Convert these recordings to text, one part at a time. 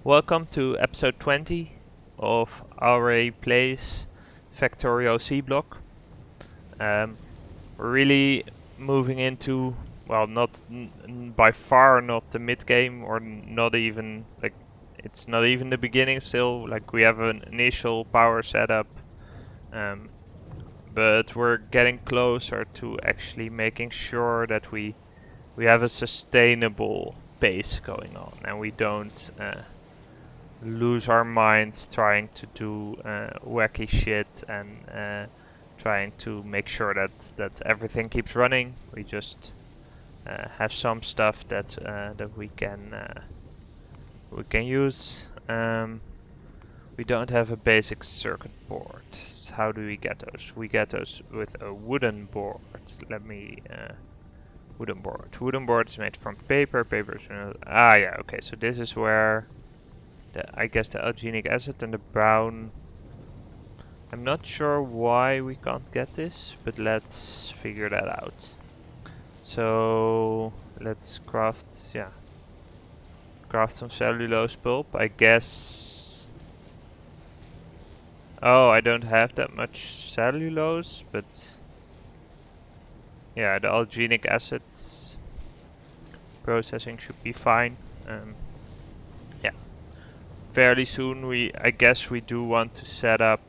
Welcome to episode 20 of Aurei Plays Factorio Seablock. We're really moving into, well, not by far not the mid game, or not even like it's not even the beginning still. Like we have an initial power setup, but we're getting closer to actually making sure that we have a sustainable base going on, and we don't lose our minds trying to do wacky shit and trying to make sure that everything keeps running. We just have some stuff that we can use. We don't have a basic circuit board. How do we get those? We get those with a wooden board. Let me wooden board. Wooden board is made from paper. Paper is yeah. Okay, so this is where I guess the alginic acid and the brown. I'm not sure why we can't get this, but let's figure that out. So let's craft some cellulose pulp, I guess. Oh, I don't have that much cellulose, but yeah, the alginic acid processing should be fine. Yeah, fairly soon I guess we do want to set up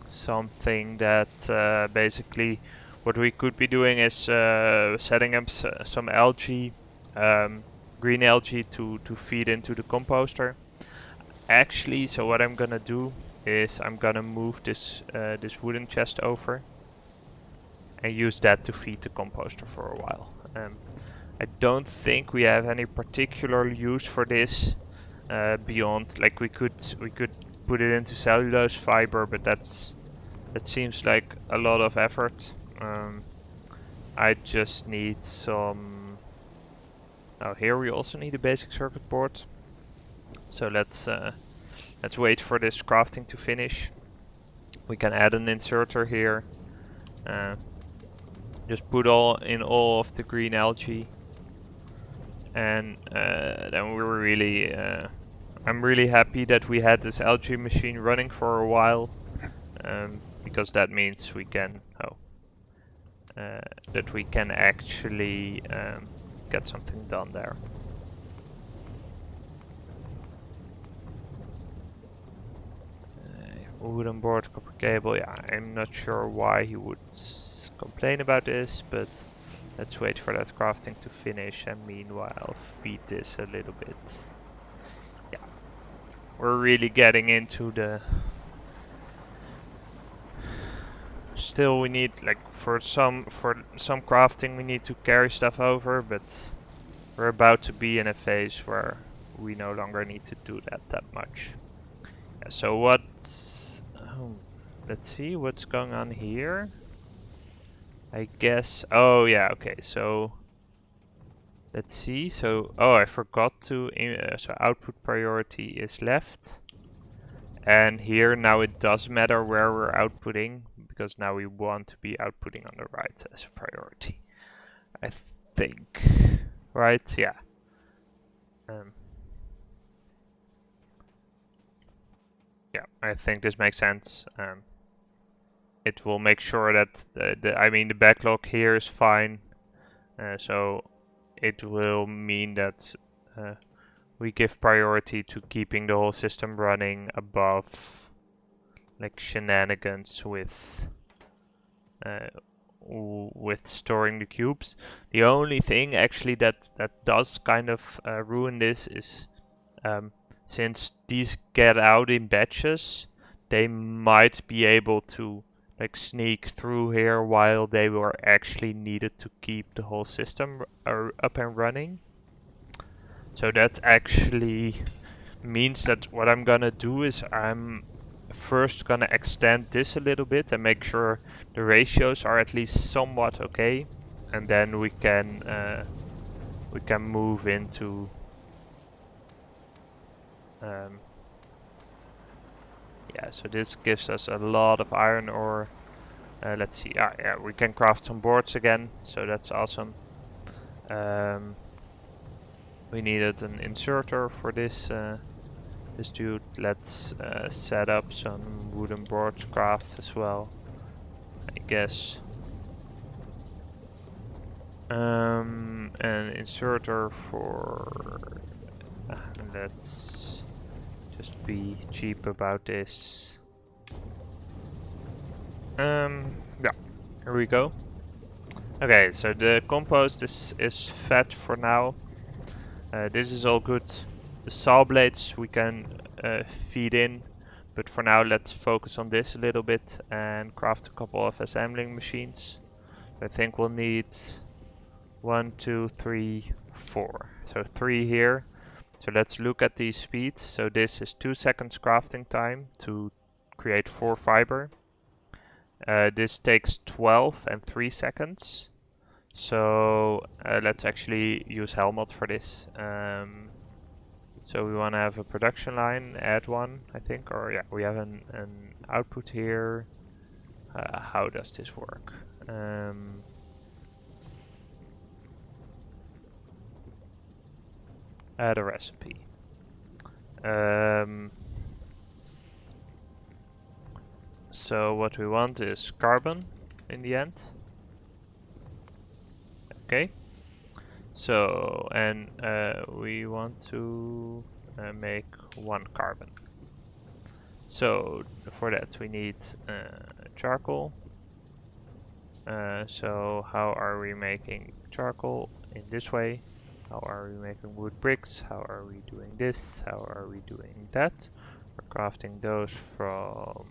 something that basically what we could be doing is setting up some algae, green algae to feed into the composter. Actually, so what I'm gonna do is I'm gonna move this wooden chest over and use that to feed the composter for a while. I don't think we have any particular use for this beyond, like we could put it into cellulose fiber, but that seems like a lot of effort. I just need some. Oh, here we also need a basic circuit board. So let's wait for this crafting to finish. We can add an inserter here. Just put all of the green algae, and then we're really. I'm really happy that we had this algae machine running for a while, because that means we can. That we can actually get something done there. Wooden board, copper cable. Yeah, I'm not sure why he would complain about this, but let's wait for that crafting to finish, and meanwhile feed this a little bit. Yeah, we're really getting into the. Still, we need, like, for some crafting we need to carry stuff over, but we're about to be in a phase where we no longer need to do that much. Yeah, so let's see what's going on here. I guess, oh yeah, okay, so let's see. So, oh, I forgot to, so output priority is left. And here now it does matter where we're outputting, because now we want to be outputting on the right as a priority. I think, right? Yeah. Yeah, I think this makes sense. It will make sure that the backlog here is fine. So it will mean that we give priority to keeping the whole system running above like shenanigans with storing the cubes. The only thing actually that does kind of ruin this is since these get out in batches, they might be able to like sneak through here while they were actually needed to keep the whole system up and running. So that actually means that what I'm gonna do is I'm first gonna extend this a little bit and make sure the ratios are at least somewhat okay, and then we can move into yeah, so this gives us a lot of iron ore. Let's see, yeah, we can craft some boards again, so that's awesome. We needed an inserter for this this dude. Let's set up some wooden board crafts as well, I guess. An inserter for... let's just be cheap about this. Yeah, here we go. Okay, so the compost is fed for now. This is all good. The saw blades we can feed in, but for now let's focus on this a little bit and craft a couple of assembling machines. I think we'll need 1, 2, 3, 4. So 3 here. So let's look at these speeds. So this is 2 seconds crafting time to create 4 fiber. This takes 12 and 3 seconds. So let's actually use Helmut for this. So we want to have a production line, add one, I think, or yeah, we have an output here. How does this work? Add a recipe. So what we want is carbon in the end. Okay. So, and we want to make 1 carbon. So for that we need charcoal. So how are we making charcoal? In this way. How are we making wood bricks? How are we doing this? How are we doing that? We're crafting those from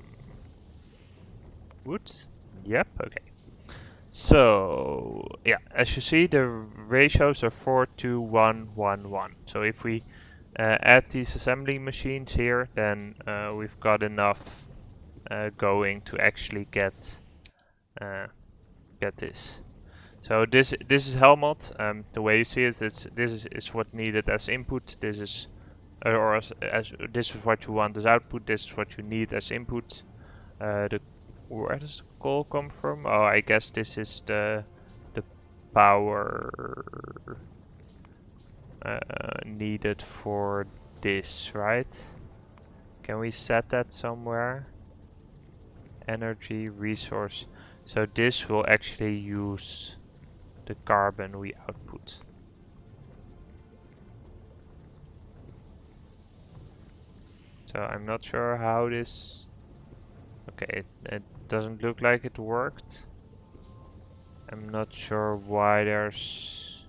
wood. Yep, okay. So yeah, as you see, the ratios are 4, 2, 1, 1, 1. So if we add these assembly machines here, then we've got enough going to actually get this. So this is Helmut. The way you see it, this is what needed as input. This is or as this is what you want as output. This is what you need as input. Where does the coal come from? Oh, I guess this is the power needed for this, right? Can we set that somewhere? Energy resource. So this will actually use the carbon we output. So I'm not sure how this... Okay, it doesn't look like it worked. I'm not sure why there's...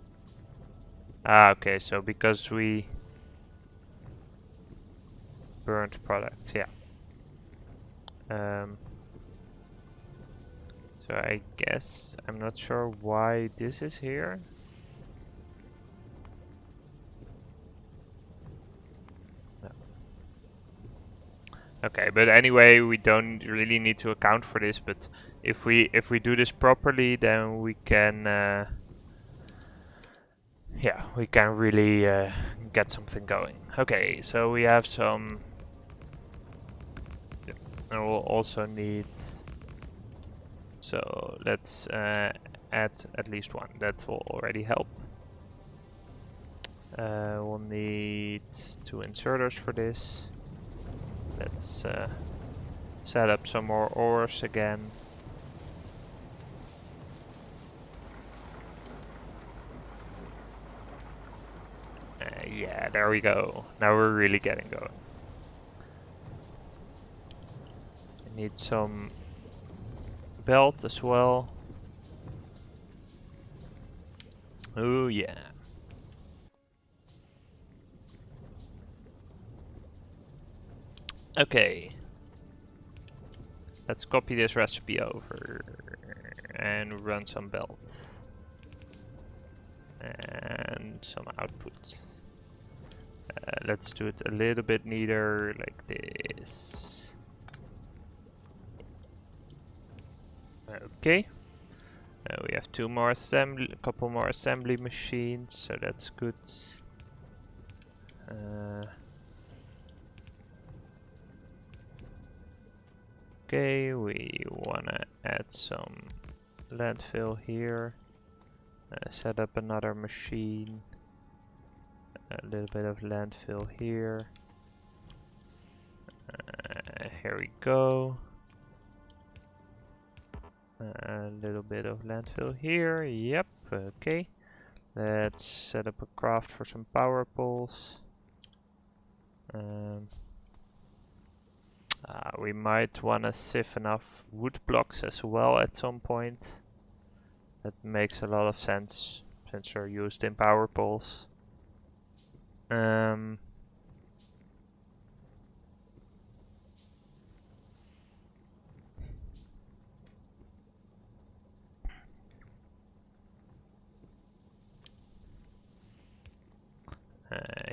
Ah, okay, so because we burned products, yeah. So I guess I'm not sure why this is here. No. Okay, but anyway, we don't really need to account for this. But if we do this properly, then we can, yeah, we can really get something going. Okay, so we have some. Yeah, and we'll also need. So let's add at least 1. That will already help. We'll need 2 inserters for this. Let's set up some more ores again. Yeah, there we go. Now we're really getting going. I need some belt as well. Oh yeah. Okay. Let's copy this recipe over and run some belts. And some outputs. Let's do it a little bit neater, like this. Okay. We have 2 more assembly, a couple more assembly machines, so that's good. Okay, we wanna add some landfill here. Set up another machine. A little bit of landfill here. Here we go. A little bit of landfill here. Yep, okay. Let's set up a craft for some power poles. We might want to sieve enough wood blocks as well at some point. That makes a lot of sense since they're used in power poles.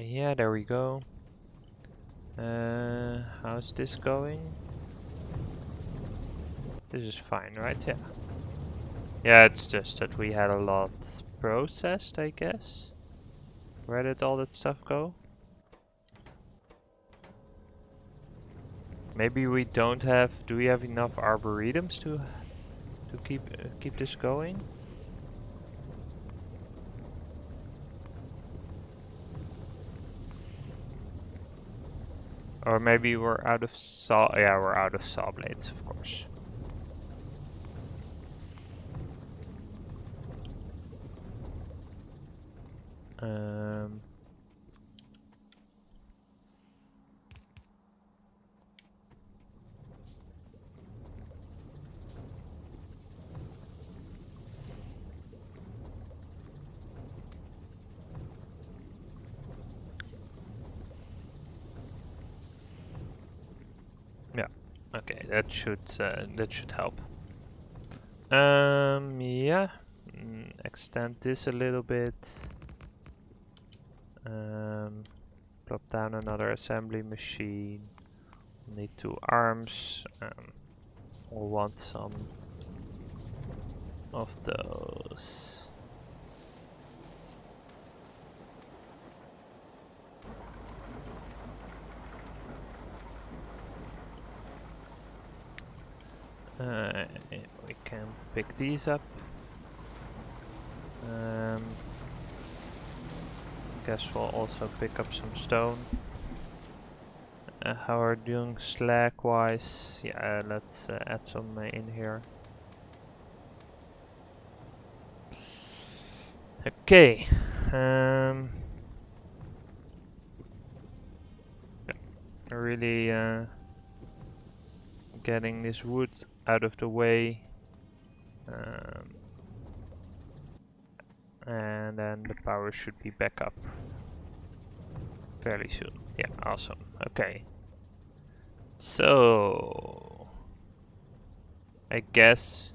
Yeah, there we go. How's this going? This is fine, right? Yeah. Yeah, it's just that we had a lot processed, I guess. Where did all that stuff go? Maybe we don't have. Do we have enough arboretums to keep this going? Or maybe we're out of saw. Yeah, we're out of saw blades, of course. Yeah. Okay, that should help. Yeah. Extend this a little bit. Plop down another assembly machine. Need 2 arms. We'll want some of those. We can pick these up. Guess we'll also pick up some stone. How are we doing slack wise? Yeah, let's add some in here. Okay. Really getting this wood out of the way. And then the power should be back up fairly soon. Yeah, awesome. Okay. So I guess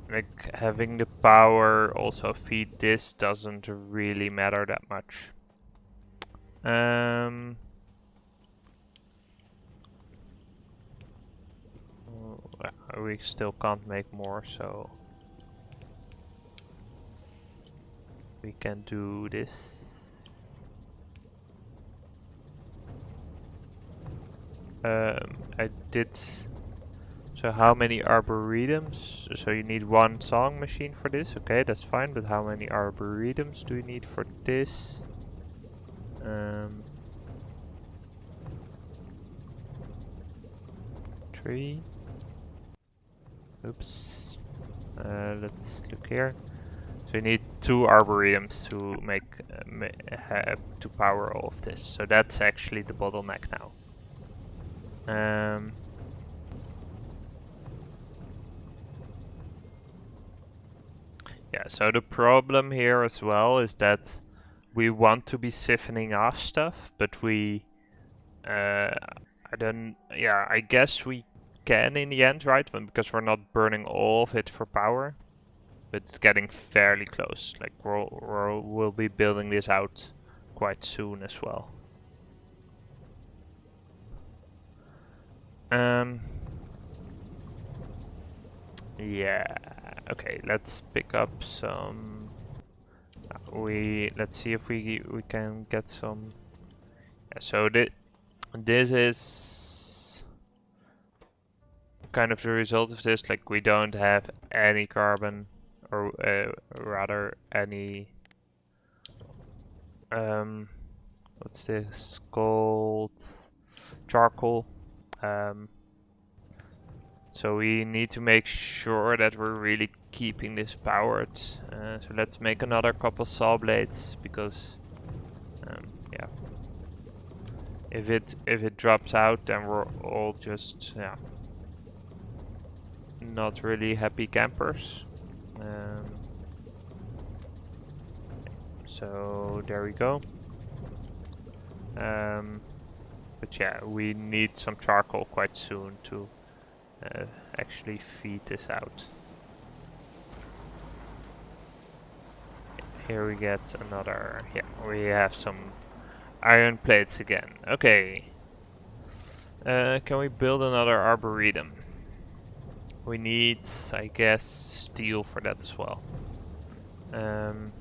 like having the power also feed this doesn't really matter that much. We still can't make more, so we can do this. I did. So how many arboretums? So you need 1 sawing machine for this. Okay, that's fine. But how many arboretums do you need for this? 3. Oops. Let's look here. So you need 2 arboretums to make to power all of this. So that's actually the bottleneck now. Yeah, so the problem here as well is that we want to be siphoning off stuff, but we I guess we can in the end, right? Because we're not burning all of it for power, but it's getting fairly close. Like we'll be building this out quite soon as well. Yeah. Okay, let's pick up some. Let's see if we can get some. Yeah, so this is kind of the result of this. Like we don't have any carbon, or rather any What's this called? Charcoal. So we need to make sure that we're really keeping this powered. So let's make another couple saw blades because yeah, if it drops out, then we're all just not really happy campers. So there we go. But yeah, we need some charcoal quite soon to actually feed this out. Here we get another, yeah, we have some iron plates again. Okay. Can we build another arboretum? We need, I guess, steel for that as well. And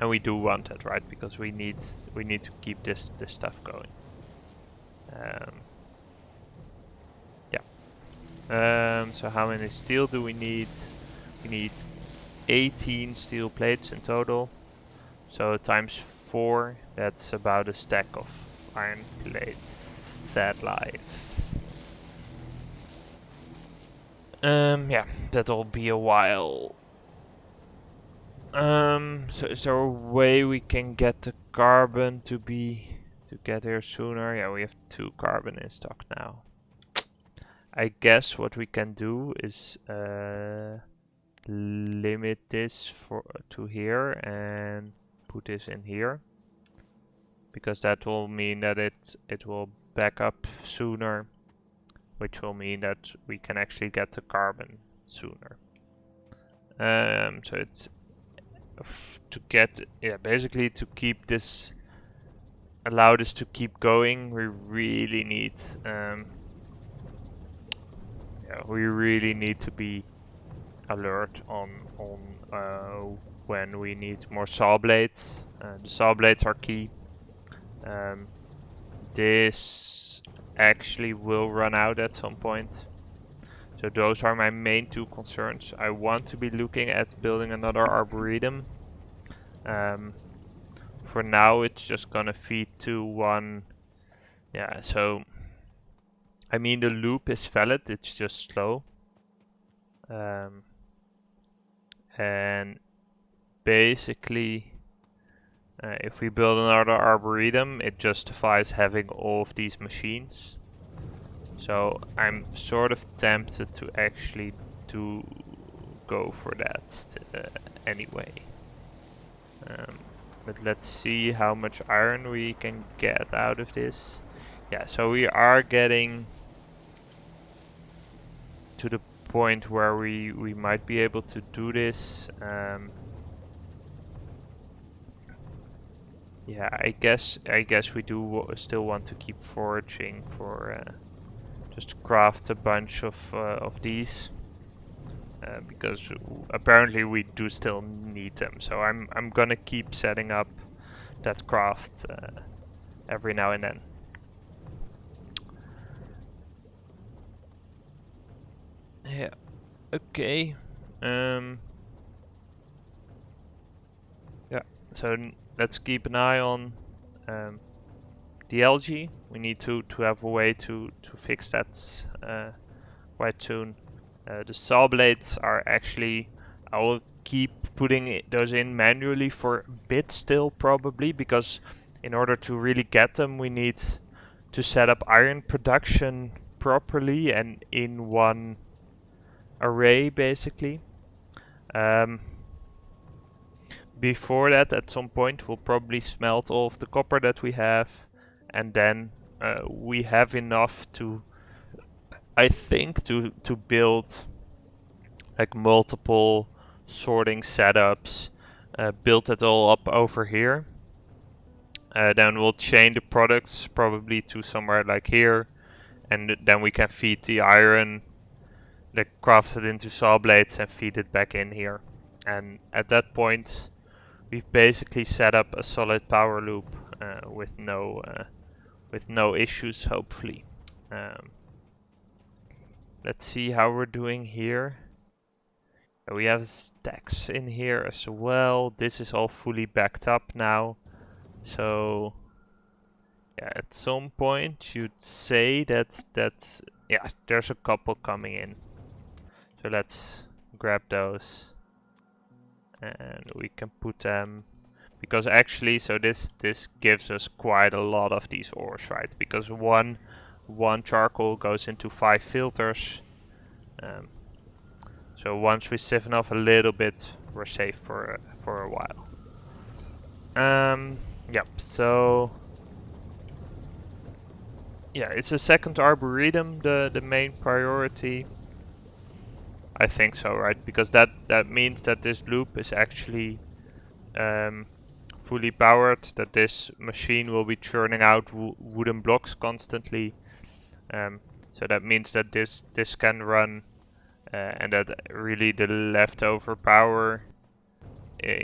we do want that, right? Because we need to keep this stuff going. So how many steel do we need? We need 18 steel plates in total. So times 4, that's about a stack of iron plates. Sad life. Yeah, that'll be a while. So is there a way we can get the carbon to get here sooner? Yeah, we have 2 carbon in stock now. I guess what we can do is limit this to here and put this in here, because that will mean that it will back up sooner, which will mean that we can actually get the carbon sooner. So it's to get, yeah, basically to keep this, allow this to keep going, we really need to be alert on when we need more saw blades. The saw blades are key. This actually will run out at some point. So those are my main 2 concerns. I want to be looking at building another arboretum. For now it's just gonna feed to one. Yeah, so I mean the loop is valid, it's just slow. And basically if we build another arboretum, it justifies having all of these machines. So I'm sort of tempted to actually go for that anyway. But let's see how much iron we can get out of this. Yeah, so we are getting to the point where we might be able to do this. Yeah, I guess we do still want to keep foraging for just to craft a bunch of these. Because apparently we do still need them, so I'm gonna keep setting up that craft every now and then. Yeah. Okay. Yeah. So let's keep an eye on the algae. We need to have a way to fix that quite soon. The saw blades are actually, I will keep putting those in manually for a bit still probably, because in order to really get them we need to set up iron production properly and in one array basically. Before that, at some point we'll probably smelt all of the copper that we have, and then we have enough to, I think, to build like multiple sorting setups, build it all up over here. Then we'll chain the products probably to somewhere like here, and then we can feed the iron, like craft it into saw blades and feed it back in here. And at that point, we've basically set up a solid power loop with no issues, hopefully. Let's see how we're doing here. We have stacks in here as well. This is all fully backed up now. So yeah, at some point you'd say that yeah, there's a couple coming in. So let's grab those and we can put them, because actually, so this gives us quite a lot of these ores, right? Because one charcoal goes into 5 filters. Um, so once we siphon off a little bit, we're safe for a while. Yep. So yeah, it's a second arboretum, the main priority. I think so, right? Because that means that this loop is actually fully powered, that this machine will be churning out wooden blocks constantly. So that means that this can run, and that really the leftover power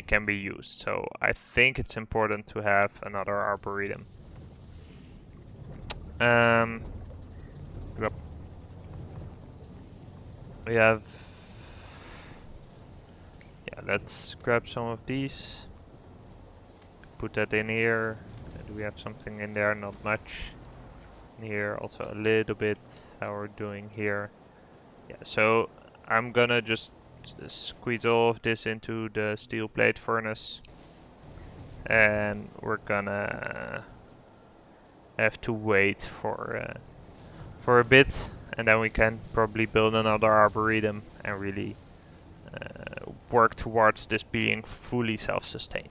can be used. So I think it's important to have another arboretum. Yep. We have, yeah, let's grab some of these, put that in here. Do we have something in there? Not much. In here also a little bit. How we're doing here. Yeah, so I'm gonna just squeeze all of this into the steel plate furnace, and we're gonna have to wait for a bit, and then we can probably build another arboretum and really work towards this being fully self-sustained.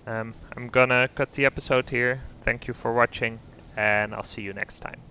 I'm gonna cut the episode here. Thank you for watching, and I'll see you next time.